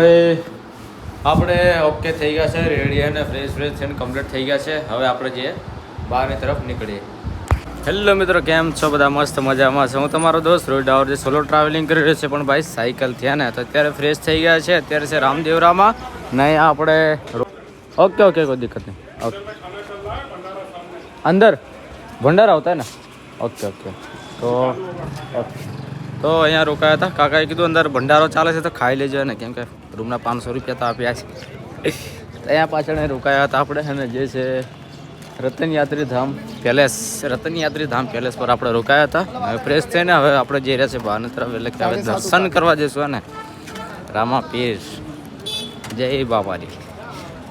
હવે આપણે ઓકે થઈ ગયા છે, રેડી અને ફ્રેશ થઈને કમ્પ્લીટ થઈ ગયા છે. હવે આપણે જઈએ બહારની તરફ નીકળીએ. હેલો મિત્રો, કેમ છો બધા? મસ્ત મજામાં છે. હું તમારો દોસ્ત રોહિત ડાવર જે સોલો ટ્રાવેલિંગ કરી રહ્યો છે, પણ ભાઈ સાયકલ થયા ને તો અત્યારે ફ્રેશ થઈ ગયા છે. અત્યારે છે રામદેવરામાં નહીં આપણે ઓકે કોઈ દિક્કત નહીં. ઓકે અંદર ભંડારા આવતા ને ઓકે તો અહીંયા રોકાયા હતા. કાકાએ કીધું અંદર ભંડારો ચાલે છે તો ખાઈ લેજો ને, કેમ કે રૂમના 500 રૂપિયા તો આપ્યા છે. અહીંયા પાછળ રોકાયા હતા આપણે, અને જે છે રતનયાત્રી ધામ પેલેસ પર આપણે રોકાયા હતા. હવે ફ્રેશ થઈને હવે આપણે જઈ રહ્યા છે બહારની તરફ, એટલે કે હવે દર્શન કરવા જઈશું ને રામાપીર જય બાબારી.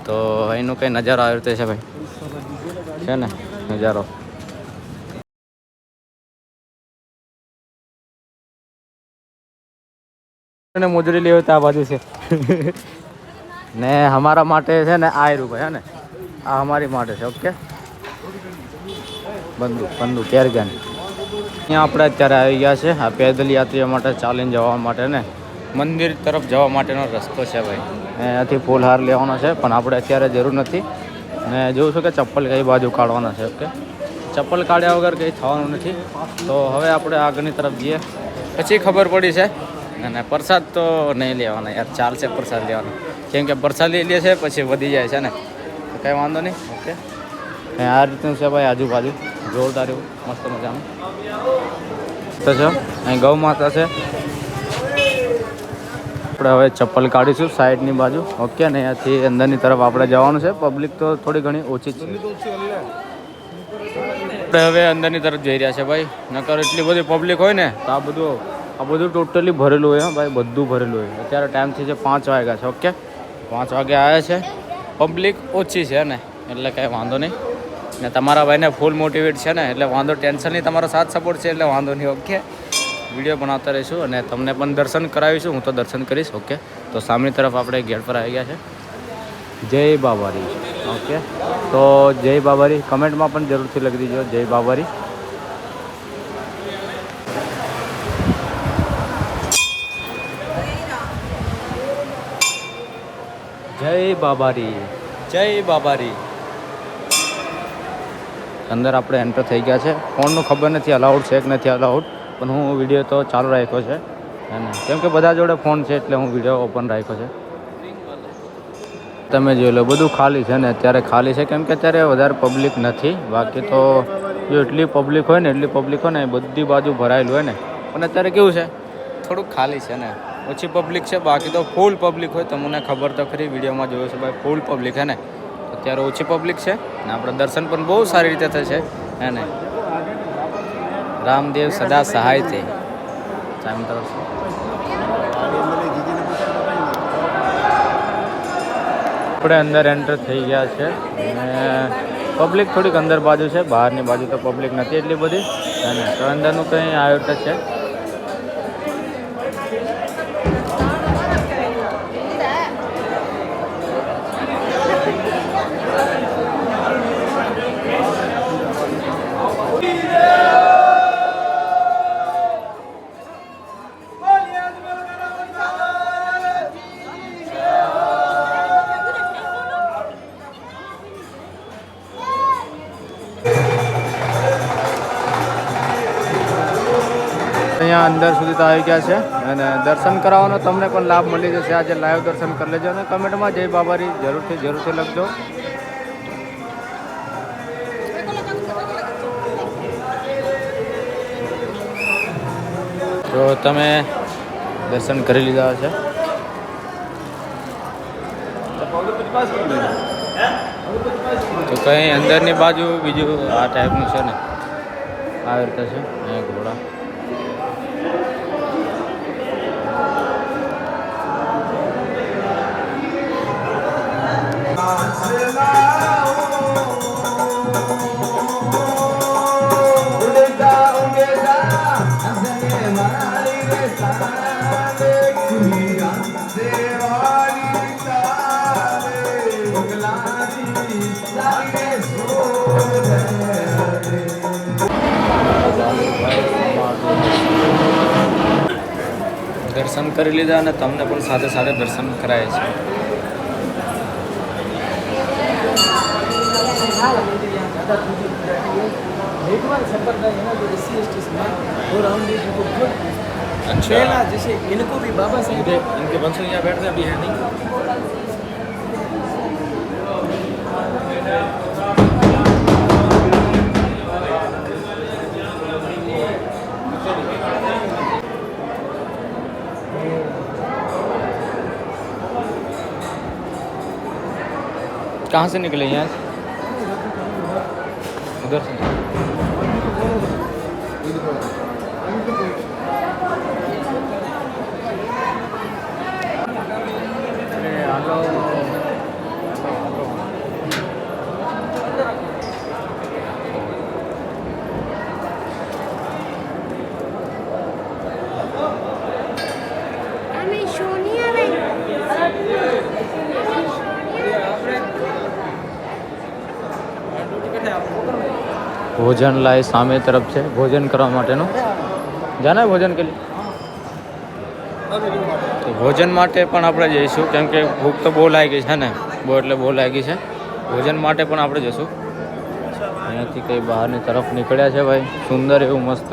તો એનું કંઈ નજારો આવી રીતે છે ભાઈ, છે ને નજારો. મોજડી લેવી તો આ બાજુ છે ને અમારા માટે છે ને આ રૂપિયા હે ને આ અમારી માટે છે. ઓકે બંદૂક કેરગન. અહીંયા આપણે અત્યારે આવી ગયા છે આ પેદલ યાત્રીઓ માટે ચાલીને જવા માટે ને મંદિર તરફ જવા માટેનો રસ્તો છે ભાઈ. અહીંયાથી ફૂલહાર લેવાનો છે, પણ આપણે અત્યારે જરૂર નથી. ને જોઉં છું કે ચપ્પલ કઈ બાજુ કાઢવાના છે. ઓકે ચપ્પલ કાઢ્યા વગર કંઈ થવાનું નથી. તો હવે આપણે આગળની તરફ જઈએ, પછી ખબર પડી છે. અને પ્રસાદ તો નહીં લેવાના યાર, ચાલશે પ્રસાદ લેવાનો, કેમ કે પ્રસાદ લઈ લે છે પછી વધી જાય છે ને, તો કંઈ વાંધો નહીં. ઓકે આ રીતનું છે ભાઈ, આજુબાજુ જોરદાર એવું મસ્ત મજાનું તો છે. અહીં ગૌ માતા છે. આપણે હવે ચપ્પલ કાઢીશું સાઈડની બાજુ. ઓકે ને અહીંયાથી અંદરની તરફ આપણે જવાનું છે. પબ્લિક તો થોડી ઘણી ઓછી છે. આપણે હવે અંદરની તરફ જઈ રહ્યા છે ભાઈ, નકર એટલી બધી પબ્લિક હોય ને તો આ બધું ટોટલી ભરેલું હોય. ભાઈ બધું ભરેલું હોય. અત્યારે ટાઈમ થઈ છે 5 વાગ્યા છે. ઓકે 5 વાગે આવ્યા છે, પબ્લિક ઓછી છે ને, એટલે કાંઈ વાંધો નહીં. ને તમારા ભાઈને ફૂલ મોટિવેટ છે ને, એટલે વાંધો ટેન્શન નહીં, તમારો સાથ સપોર્ટ છે એટલે વાંધો નહીં. ઓકે વિડીયો બનાવતા રહીશું અને તમને પણ દર્શન કરાવીશું. હું તો દર્શન કરીશ. ઓકે તો સામેની તરફ આપણે ગેટ પર આવી ગયા છે. જય બાબારી. ઓકે તો જય બાબારી કમેન્ટમાં પણ જરૂરથી લખી દીજો, જય બાબારી. જય બાબારી. અંદર આપણે એન્ટર થઈ ગયા છે. ફોનનું ખબર નથી અલાઉડ છે કે નથી અલાઉડ, પણ હું વિડીયો તો ચાલુ રાખ્યો છે અને કેમ કે બધા જોડે ફોન છે એટલે હું વિડીયો ઓપન રાખ્યો છે. તમે જોઈ લો બધું ખાલી છે ને, અત્યારે ખાલી છે કેમ કે અત્યારે વધારે પબ્લિક નથી. બાકી તો જો એટલી પબ્લિક હોય ને બધી બાજુ ભરાયેલું હોય ને, પણ અત્યારે કેવું છે થોડુંક ખાલી છે ને, ઓછી પબ્લિક છે. બાકી તો ફૂલ પબ્લિક હોય, તમને ખબર તો ખરી, વિડીયોમાં જોયું છે ભાઈ ફૂલ પબ્લિક હે ને. અત્યારે ઓછી પબ્લિક છે ને આપણે દર્શન પણ બહુ સારી રીતે થશે હે ને. રામદેવ સદા સહાય છે. આપણે અંદર એન્ટર થઈ ગયા છે અને પબ્લિક થોડીક અંદર બાજુ છે, બહારની બાજુ તો પબ્લિક નથી એટલી બધી. અને તો અંદરનું કંઈ આયોજન છે. અહીંયા અંદર સુધી તો આવી ગયા છે અને દર્શન કરાવવાનો તમને પણ લાભ મળી જશે. આજે લાઈવ દર્શન કરી લેજો અને કમેન્ટમાં જય બાબારી જરૂરથી લખજો. તો તમે દર્શન કરી લીધા છે. તો કંઈ અંદરની બાજુ બીજું આ ટાઈપનું છે ને, આવી રીતે છે. અહીંયા ઘોડા દર્શન કરી લીધા અને તમને પણ સાથે સાથે દર્શન કરાય છે. अच्छा जैसे इनको भी बाबा साहब इनके वंशज यहाँ बैठते अभी है नहीं. कहाँ से निकले यहाँ से? उधर से. ભોજન લાય સામે તરફ છે ભોજન કરવા માટેનું. જાના ભોજન કે તો ભોજન માટે પણ આપણે જઈશું કેમ કે ભૂખ તો બહુ લાગી છે ને બહુ એટલે બહુ લાગી છે. ભોજન માટે પણ આપણે જઈશું. અહીંયાથી કંઈ બહારની તરફ નીકળ્યા છે ભાઈ. સુંદર એવું મસ્ત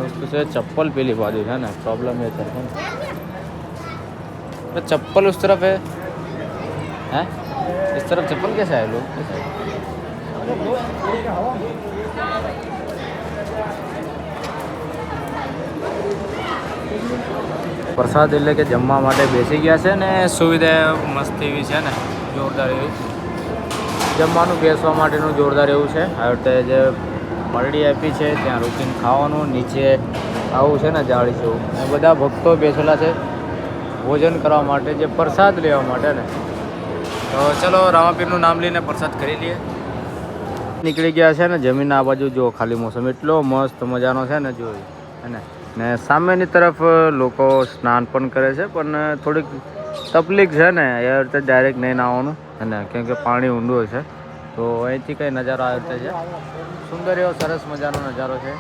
વસ્તુ છે. ચપ્પલ પેલી બાજુ છે ને प्रॉब्लम ये है ना चप्पल उस तरफ है हैं इस तरफ चप्पल कैसे आए लोग. પ્રસાદ એટલે કે જમવા માટે બેસી ગયા છે ને સુવિધા મસ્ત એવી છે ને જોરદાર એવી. જમવાનું બેસવા માટેનું જોરદાર એવું છે. આ વખતે જે પરડી આપી છે ત્યાં રોકીને ખાવાનું. નીચે આવું છે ને જાળી જેવું એ બધા ભક્તો બેસેલા છે ભોજન કરવા માટે જે પ્રસાદ લેવા માટે ને. તો ચલો રામાપીરનું નામ લઈને પ્રસાદ કરી લઈએ. નીકળી ગયા છે ને જમીન આ બાજુ જો ખાલી મોસમ એટલો મસ્ત મજાનો છે ને જોઈ હે ને સામેની તરફ લોકો સ્નાન પણ કરે છે પણ થોડીક તકલીફ છે ને એ રીતે ડાયરેક્ટ નહીં નાહવાનું અને કેમ કે પાણી ઊંડું છે. તો અહીંથી કંઈ નજારો આ રીતે છે. સુંદર એવો સરસ મજાનો નજારો છે.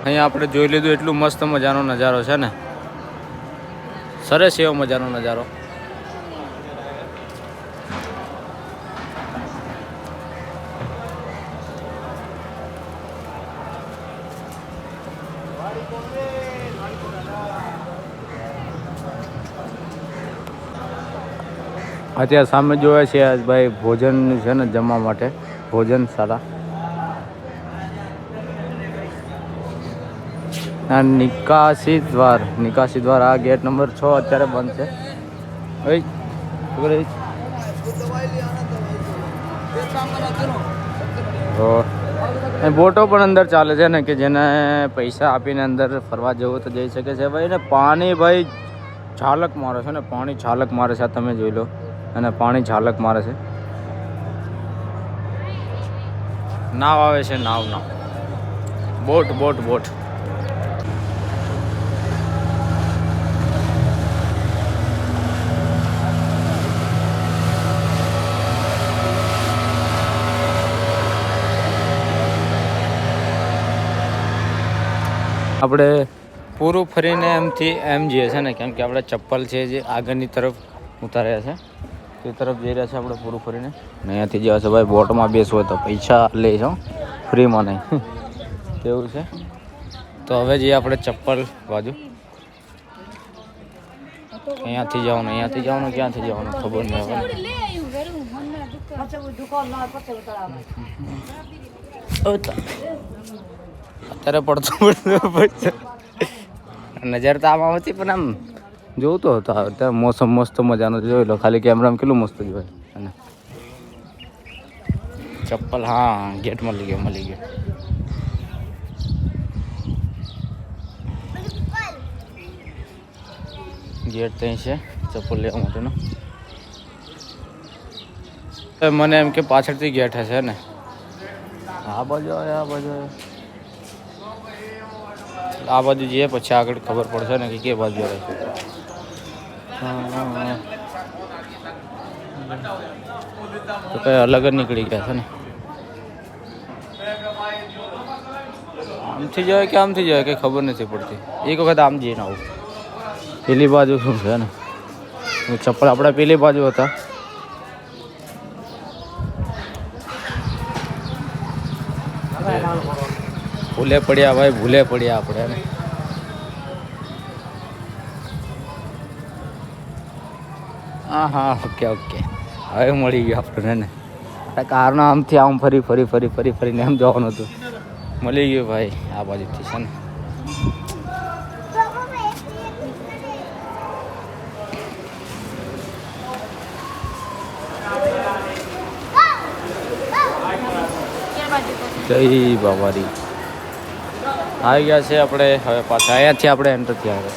અહીંયા આપણે જોઈ લીધું એટલું મસ્ત મજાનો નજારો છે ને સરસ એવો મજાનો નજારો. અત્યારે સામે જોવે છે ભાઈ ભોજન છે ને જમવા માટે ભોજનશાળા. આ નિકાસી દ્વાર આ ગેટ નંબર 6 અત્યારે બંધ છે. બોટો પણ અંદર ચાલે છે ને કે જેને પૈસા આપીને અંદર ફરવા જવું તો જઈ શકે છે ભાઈ. ને પાણી ભાઈ છાલક મારે છે ને પાણી છાલક મારે છે. તમે જોઈ લો અને પાણી છાલક મારે છે. નાવ આવે છે નાવ બોટ બોટ બોટ. આપણે પૂરું ફરીને એમથી એમ જઈએ છે ને કેમ કે આપણે ચપ્પલ છે જે આગળની તરફ ઉતાર્યા છે તે તરફ જઈ રહ્યા છે આપણે પૂરું ફરીને. અહીંયાથી જવા છે ભાઈ. બોટમાં બેસવું હોય તો પૈસા લે છો ફ્રીમાં નહીં તેવું છે. તો હવે જઈએ આપણે ચપ્પલ બાજુ. અહીંયાથી જવાનું ક્યાંથી જવાનું ખબર નહીં હવે. અત્યારે પડતો નજર તો આમાં હતી પણ આમ જોતો હતો. અત્યારે મોસમ મસ્ત મજાનો જોઈ લો. ખાલી કેમેરામાં કેટલું મસ્ત જોવાય. અને ચપ્પલ હા ગેટ મળી ગયો ગેટ ત્યાં છે ચપ્પલ લેવા માટેનો. મને એમ કે પાછળથી ગેટ હશે ને. આ બાજુ જઈએ પછી આગળ ખબર પડશે ને કે બાજુ આવે છે. તો કઈ અલગ જ નીકળી ગયા છે ને. આમથી જાય કે આમથી જાય કંઈ ખબર નથી પડતી. એક વખત આમ જઈને આવું. પેલી બાજુ શું છે ને, ચપ્પલ આપણા પેલી બાજુ હતા. ભૂલે પડ્યા ભાઈ, ભૂલે પડ્યા આપણે ને. હા હા, ઓકે ઓકે, હવે મળી ગયું આપણને ને. કારનો આમથી આમ ફરી ફરી ફરી ફરી ફરીને એમ જવાનું હતું. મળી ગયું ભાઈ આ બાજુથી છે ને. જય બાબારી આવી ગયા છે આપણે. હવે પાછા અહીંયાથી આપણે એન્ટર થયા.